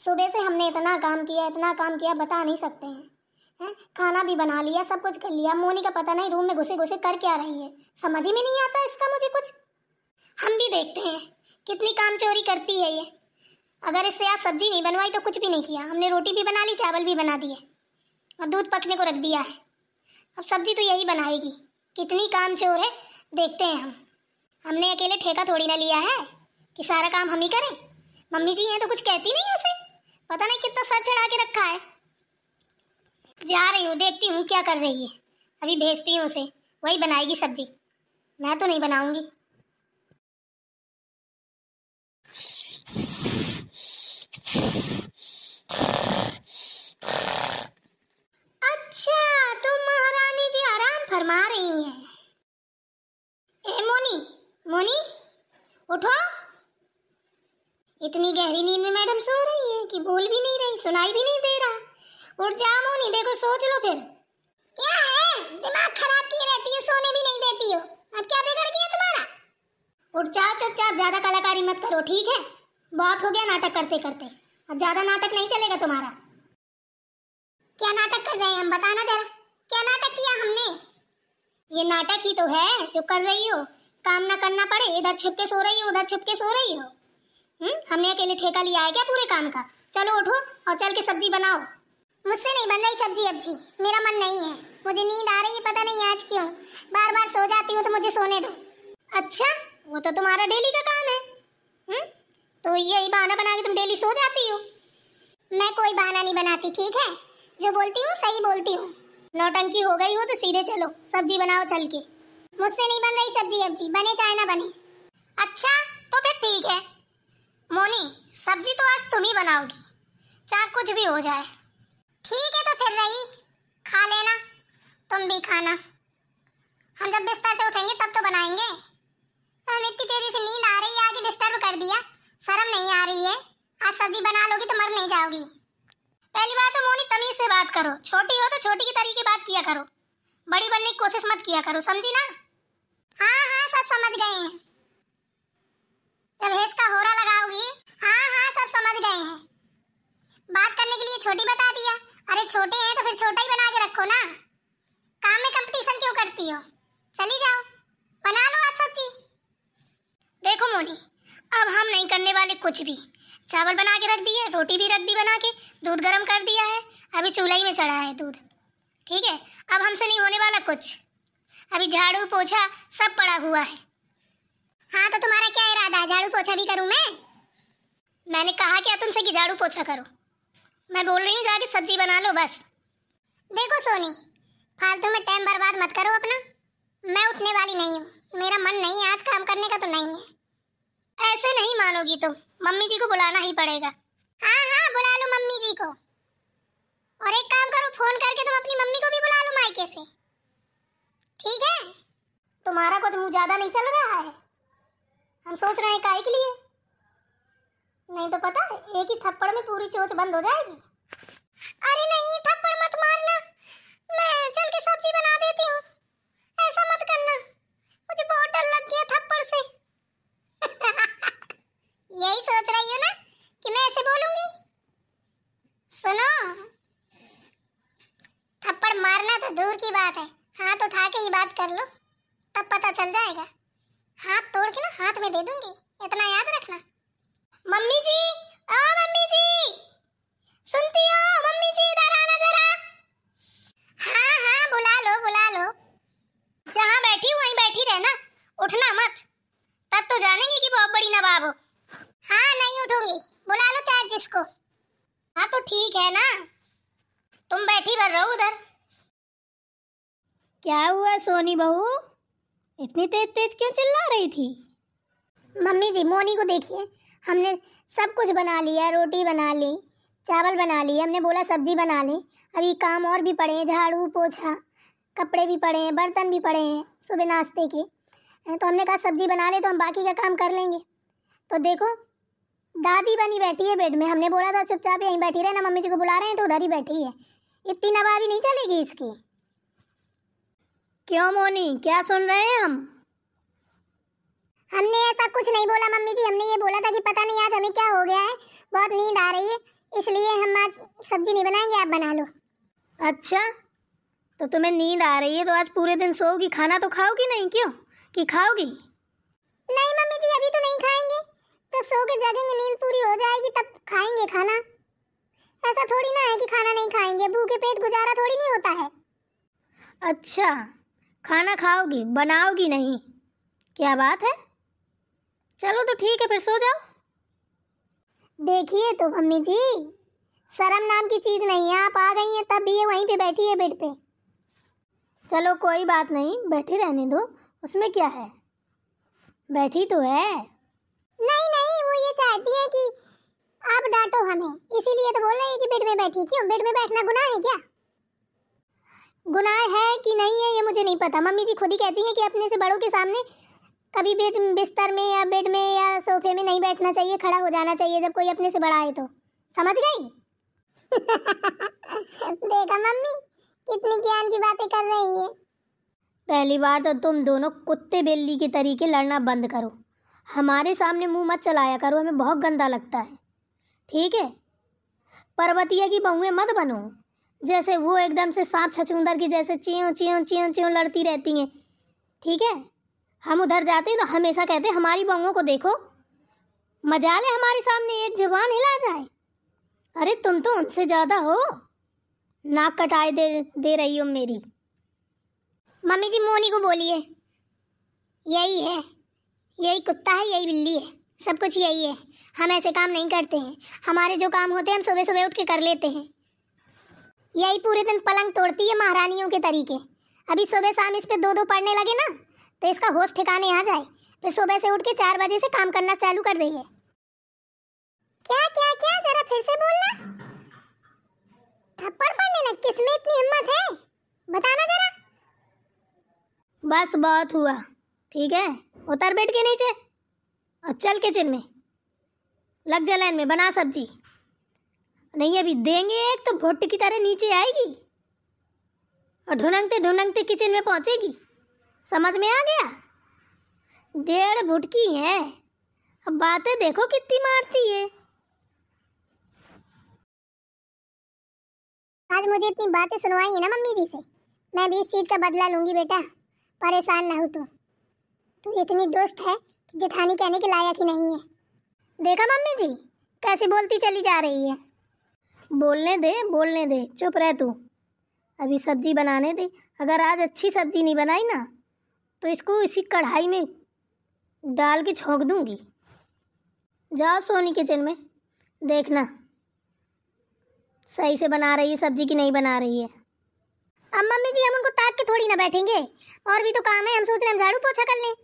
सुबह से हमने इतना काम किया बता नहीं सकते हैं। खाना भी बना लिया, सब कुछ कर लिया। मोनी का पता नहीं रूम में घुसे घुसे कर क्या रही है, समझ ही में नहीं आता इसका मुझे कुछ। हम भी देखते हैं कितनी काम चोरी करती है ये। अगर इससे आज सब्जी नहीं बनवाई तो कुछ भी नहीं किया। हमने रोटी भी बना ली, चावल भी बना दिए और दूध पकने को रख दिया है। अब सब्जी तो यही बनाएगी। कितनी काम चोर है, देखते हैं हम। हमने अकेले ठेका थोड़ी ना लिया है कि सारा काम हम ही करें। मम्मी जी हैं तो कुछ कहती नहीं उसे, पता नहीं कितना सर चढ़ा के रखा है। जा रही हूँ, देखती हूँ क्या कर रही है। अभी भेजती हूँ उसे, वही बनाएगी सब्जी, मैं तो नहीं बनाऊंगी। अच्छा, तो महारानी जी आराम फरमा रही हैं। ए मोनी, मोनी उठो। इतनी गहरी नींद में मैडम सो रही है कि बोल भी नहीं रही, सुनाई भी नहीं दे रहा। उठ जा मोनी, देखो सोच लो फिर। क्या है, दिमाग खराब किए रहती है, सोने भी नहीं देती हो। अब क्या बिगड़ गया तुम्हारा? उठ जाओ चुपचाप, ज्यादा कलाकारी मत करो, ठीक है? बहुत हो गया नाटक करते करते, अब ज्यादा नाटक नहीं चलेगा तुम्हारा। क्या नाटक कर रहे हैं हम, बताना जरा, क्या नाटक किया हमने? ये नाटक ही तो है जो कर रही हो। काम ना करना पड़े, इधर छुप के सो रही हो, उधर छुप के सो रही हो। हमने अकेले ठेका लिया है क्या पूरे काम का? चलो उठो और चल के सब्जी बनाओ। मुझसे नहीं बन रही सब्जी अब्जी, मेरा मन नहीं है। मुझे नींद आ रही है, पता नहीं आज क्यों। बार बार सो जाती हूँ तो मुझे सोने दो। अच्छा, वो तो तुम्हारा डेली का काम है। तो यही बहाना बना के तुम डेली सो जाती हो। मैं कोई बहाना नहीं बनाती, ठीक है? जो बोलती हूँ सही बोलती हूँ। नौटंकी हो गई हो तो सीधे चलो, सब्जी बनाओ चल के। मुझसे नहीं बन रही सब्जी अब्जी, बने चाहे ना बने। अच्छा, तो फिर ठीक है मोनी, सब्जी तो आज तुम ही बनाओगी, चाहे कुछ भी हो जाए। ठीक है तो फिर रही, खा लेना, तुम भी खाना। हम जब बिस्तर से उठेंगे तब तो बनाएंगे। तो हम इतनी तेजी से नींद आ रही है, आगे डिस्टर्ब कर दिया। शर्म नहीं आ रही है? आज सब्जी बना लोगी तो मर नहीं जाओगी। पहली बात तो मोनी तमीज से बात करो, छोटी हो तो छोटी की तरीके बात किया करो, बड़ी बनने की कोशिश मत किया करो, समझी ना? हाँ हाँ, सब समझ गए हैं। जब इसका होरा लगाओगी, हाँ हाँ सब समझ गए हैं। बात करने के लिए छोटी बता दिया। अरे छोटे हैं तो फिर छोटा ही बना के रखो ना। काम में कंपटीशन क्यों करती हो? चली जाओ, बना लो आज सब्जी। देखो मोनी, अब हम नहीं करने वाले कुछ भी। चावल बना के रख दिए, रोटी भी रख दी बना के, दूध गर्म कर दिया है, अभी चूल्हे में चढ़ा है दूध, ठीक है? अब हमसे नहीं होने वाला कुछ। अभी झाड़ू पोछा सब पड़ा हुआ है। हाँ तो तुम्हारा क्या इरादा है, झाड़ू पोछा भी करूं मैं? मैंने कहा क्या तुमसे कि झाड़ू पोछा करो? मैं बोल रही हूँ जाके सब्जी बना लो बस। देखो सोनी, फालतू में टाइम बर्बाद मत करो अपना। मैं उठने वाली नहीं हूँ, मेरा मन नहीं है आज काम करने का तो नहीं है। ऐसे नहीं मानोगी तुम, मम्मी जी को बुलाना ही पड़ेगा। हाँ हाँ बुला लो मम्मी जी को, और एक काम करो, फोन करके तुम अपनी मम्मी को भी बुला लो मायके से, ठीक है? तुम्हारा कुछ मुंह ज्यादा नहीं चल रहा है? हम सोच रहे हैं काहे के लिए, नहीं तो पता है एक ही थप्पड़ में पूरी चोंच बंद हो जाएगी। अरे नहीं, थप्पड़ मत मारना, मैं चल के सब्जी बना देती हूँ। ऐसा मत करना, मुझे बहुत डर लग गया थप्पड़ से। यही सोच रही हो ना कि मैं ऐसे बोलूंगी? सुनो, थप्पड़ मारना तो दूर की बात है, हाथ उठा के ही बात कर लो, तब पता चल जाएगा। हाथ तोड़ के ना हाथ में दे दूंगी, इतना याद रखना। मम्मी जी, ओ मम्मी जी, सुनती हो? मम्मी जी इधर आना जरा। हाँ हाँ बुला लो बुला लो, जहाँ बैठी वहीं बैठी रहना, उठना मत, तब तो जानेंगे कि बहुत बड़ी नवाब हो। हाँ नहीं उठूंगी, बुला लो चाहे जिसको। हाँ तो ठीक है ना, तुम बैठी भर रहो उधर। क्या हुआ सोनी बहू, इतनी तेज तेज क्यों चिल्ला रही थी? मम्मी जी मोनी को देखिए, हमने सब कुछ बना लिया, रोटी बना ली, चावल बना लिए, हमने बोला सब्जी बना ली। अभी काम और भी पड़े हैं, झाड़ू पोछा, कपड़े भी पड़े हैं, बर्तन भी पड़े हैं सुबह नाश्ते के। तो हमने कहा सब्जी बना ले तो हम बाकी का काम कर लेंगे। तो देखो दादी बनी बैठी है बेड में, हमने बोला था चुपचाप यहीं बैठी रहे ना, मम्मी जी को बुला रहे हैं तो उधर ही बैठी है। इतनी नवाबी नहीं चलेगी इसकी। क्यों मोनी, क्या सुन रहे हैं हम? हमने ऐसा कुछ नहीं बोला मम्मी जी, हमने ये बोला था कि पता नहीं आज हमें क्या हो गया है, बहुत नींद आ रही है, इसलिए हम आज सब्जी नहीं बनाएंगे, आप बना लो। अच्छा, तो तुम्हें नींद आ रही है तो आज पूरे दिन सोओगी, खाना तो खाओगी नहीं? क्यों कि खाओगी? नहीं मम्मी जी, अभी तो नहीं खाएंगे, तब सो के जागेंगे, नींद पूरी हो जाएगी तब खाएंगे खाना। ऐसा थोड़ी ना है कि खाना नहीं खाएंगे, भूखे पेट गुजारा थोड़ी नहीं होता है। अच्छा, खाना खाओगी, बनाओगी नहीं? क्या बात है? चलो तो ठीक है, फिर सो जाओ। देखिए तो मम्मी जी, शर्म नाम की चीज नहीं है, आप आ गई हैं तब भी ये वहीं पे बैठी है बेड पे। चलो कोई बात नहीं, बैठी रहने दो, उसमें क्या है, बैठी तो है। नहीं नहीं, वो ये चाहती है कि आप डांटो हमें, इसीलिए तो बोल रही है कि बेड में बैठी। क्यों, बेड में बैठना गुनाह है क्या? गुनाह है कि नहीं है ये मुझे नहीं पता। मम्मी जी खुद ही कहती हैं कि अपने से बड़ों के सामने कभी बेड बिस्तर में या बेड में या सोफे में नहीं बैठना चाहिए, खड़ा हो जाना चाहिए जब कोई अपने से बड़ा है तो। समझ गई? देखा मम्मी, कितनी ज्ञान की बातें कर रही है। पहली बार तो तुम दोनों कुत्ते बिल्ली के तरीके लड़ना बंद करो, हमारे सामने मुंह मत चलाया करो, हमें बहुत गंदा लगता है, ठीक है? पर्वतिया की बहुएं मत बनो, जैसे वो एकदम से सांप छछूंदर की जैसे चियों चियों चियों चियों लड़ती रहती हैं, ठीक है? हम उधर जाते हैं तो हमेशा कहते हैं हमारी बहुओं को देखो, मजाल है हमारे सामने एक जुबान हिला जाए। अरे तुम तो उनसे ज़्यादा हो, नाक कटाए दे रही हो मेरी। मम्मी जी मोनी को बोलिए, यही है, यही कुत्ता है, यही बिल्ली है, सब कुछ यही है। हम ऐसे काम नहीं करते हैं, हमारे जो काम होते हैं हम सुबह सुबह उठ के कर लेते हैं। यही पूरे दिन पलंग तोड़ती है महारानियों के तरीके। अभी सुबह शाम इस पे दो दो पड़ने लगे ना तो इसका होश ठिकाने आ जाए, फिर सुबह से उठ के 4 बजे से काम करना चालू कर देगी। क्या क्या क्या, जरा फिर से बोलना। थप्पड़ पड़ने लग, किसमें इतनी हिम्मत है, बताना जरा। बस बहुत हुआ, ठीक है? उतर बेड के नीचे और चल किचन में, लग जा लाइन में, बना सब्जी। नहीं अभी देंगे एक तो भुट्ट की तरह नीचे आएगी और ढुनकते ढुनकते किचन में पहुंचेगी। समझ में आ गया? 1.5 भुटकी है, अब बातें देखो कितनी मारती है। आज मुझे इतनी बातें सुनवाई है ना मम्मी जी से, मैं भी इस चीज का बदला लूंगी बेटा, परेशान ना हो तू इतनी दोस्त है कि जेठानी कहने के लायक ही नहीं है। देखा मम्मी जी कैसी बोलती चली जा रही है। बोलने दे, चुप रह तू, अभी सब्जी बनाने दे। अगर आज अच्छी सब्जी नहीं बनाई ना तो इसको इसी कढ़ाई में डाल के छोंक दूंगी। जाओ सोनी किचन में, देखना सही से बना रही है सब्जी की नहीं बना रही है। अब मम्मी जी हम उनको ताक के थोड़ी ना बैठेंगे, और भी तो काम है, हम सोच रहे हम झाड़ू पोछा कर लें।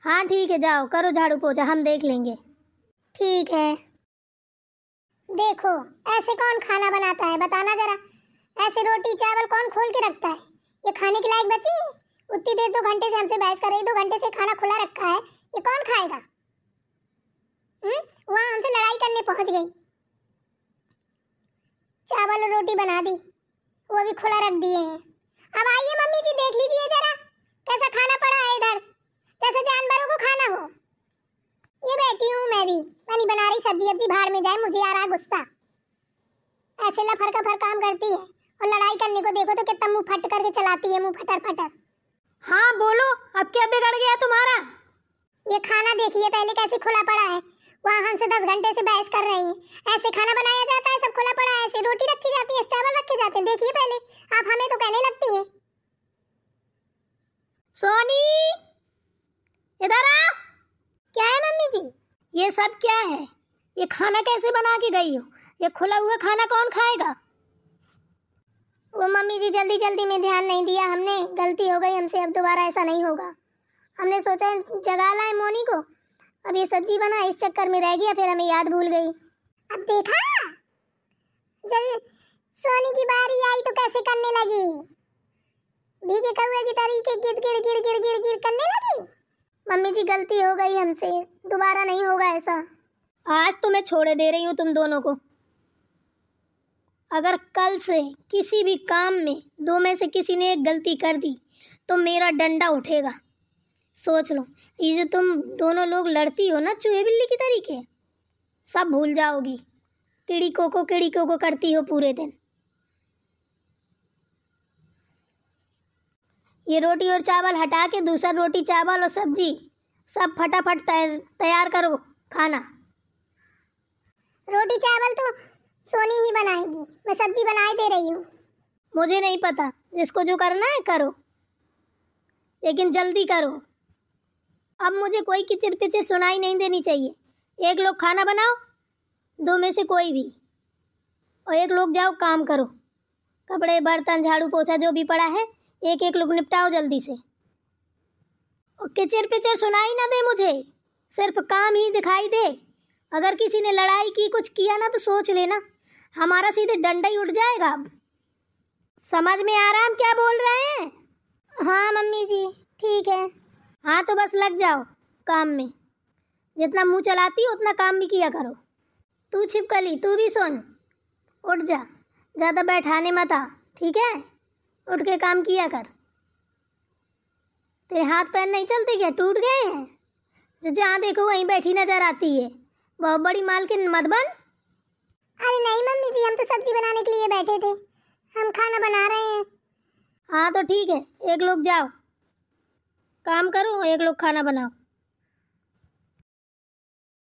हाँ ठीक है, जाओ करो झाड़ू पोछा, हम देख लेंगे। ठीक है। देखो ऐसे कौन खाना बनाता है, बताना जरा। ऐसे रोटी चावल कौन खोल के रखता है? ये खाने के लायक बची है? उतनी देर 2 घंटे से हमसे बहस कर रही, 2 घंटे से खाना खुला रखा है, ये कौन खाएगा? वहाँ हमसे लड़ाई करने पहुंच गई, चावल और रोटी बना दी, वो भी खुला रख दिए हैं। अब आइए मम्मी जी देख लीजिए जरा कैसा खाना पड़ा है इधर, जैसे जानवरों को खाना हो। ये बैठी हूँ मैं भी, बनी बना रही सब्जी अब्जी भाड़ में जाए, मुझे आ रहा गुस्सा। ऐसे लफर का फर काम करती है और लड़ाई करने को देखो तो कितना मुंह फट करके चलाती है, मुंह फटर फटर। हाँ बोलो, अब क्या बिगड़ गया तुम्हारा? ये खाना देखिए पहले कैसे खुला पड़ा है, वहाँ हमसे 10 घंटे से बहस कर रही हैं। ऐसे खाना बनाया जाता है, सब खुला पड़ा है, ऐसे रोटी रखी जाती है, चावल रखे जाते हैं, देखिए पहले, आप हमें तो कहने लगती हैं। सोनी इधर आ। क्या है मम्मी जी? ये सब क्या है? ये खाना कैसे बना के गई हो? ये खुला हुआ खाना कौन खाएगा? वो मम्मी जी जल्दी जल्दी में ध्यान नहीं दिया हमने, गलती हो गई हमसे, अब दोबारा ऐसा नहीं होगा। हमने सोचा जगा लाए मोनी को, अब ये सब्जी बना इस चक्कर में रह गया, फिर हमें याद भूल गई। अब देखा जब सोनी की बारी आई तो कैसे करने लगी, भीगे कौवे की तरीके गिर गिर गिर गिर गिर गिर करने लगी। मम्मी जी गलती हो गई हमसे, दोबारा नहीं होगा ऐसा। आज तो मैं छोड़े दे रही हूँ तुम दोनों को। अगर कल से किसी भी काम में 2 में से किसी ने एक गलती कर दी तो मेरा डंडा उठेगा, सोच लो। ये जो तुम दोनों लोग लड़ती हो ना चूहे बिल्ली की तरीके, सब भूल जाओगी। किड़ी कोको करती हो पूरे दिन। ये रोटी और चावल हटा के दूसरा रोटी चावल और सब्जी सब फटाफट तैयार करो खाना। रोटी चावल तो सोनी ही बनाएगी, मैं सब्जी बनाए दे रही हूँ। मुझे नहीं पता, जिसको जो करना है करो, लेकिन जल्दी करो। अब मुझे कोई किचिर पिचिर सुनाई नहीं देनी चाहिए। एक लोग खाना बनाओ, दो में से कोई भी, और एक लोग जाओ काम करो। कपड़े बर्तन झाड़ू पोछा जो भी पड़ा है एक एक लोग निपटाओ जल्दी से। और किचिर पिचिर सुनाई ना दे मुझे, सिर्फ काम ही दिखाई दे। अगर किसी ने लड़ाई की कुछ किया ना तो सोच लेना हमारा सीधे डंडा ही उठ जाएगा। अब समझ में आ रहा हम क्या बोल रहे हैं? हाँ मम्मी जी ठीक है। हाँ तो बस लग जाओ काम में। जितना मुंह चलाती हो उतना काम भी किया करो। तू छिपकली तू भी सुन, उठ जा, ज़्यादा बैठाने मत आ, ठीक है? उठ के काम किया कर। तेरे हाथ पैर नहीं चलते क्या, टूट गए हैं? जो जहाँ देखो वहीं बैठी नजर आती है, बहुत बड़ी मालकिन मत बन। अरे नहीं मम्मी जी, हम तो सब्जी बनाने के लिए बैठे थे, हम खाना बना रहे हैं। हाँ तो ठीक है, एक लोग जाओ काम करो, एक लोग खाना बनाओ।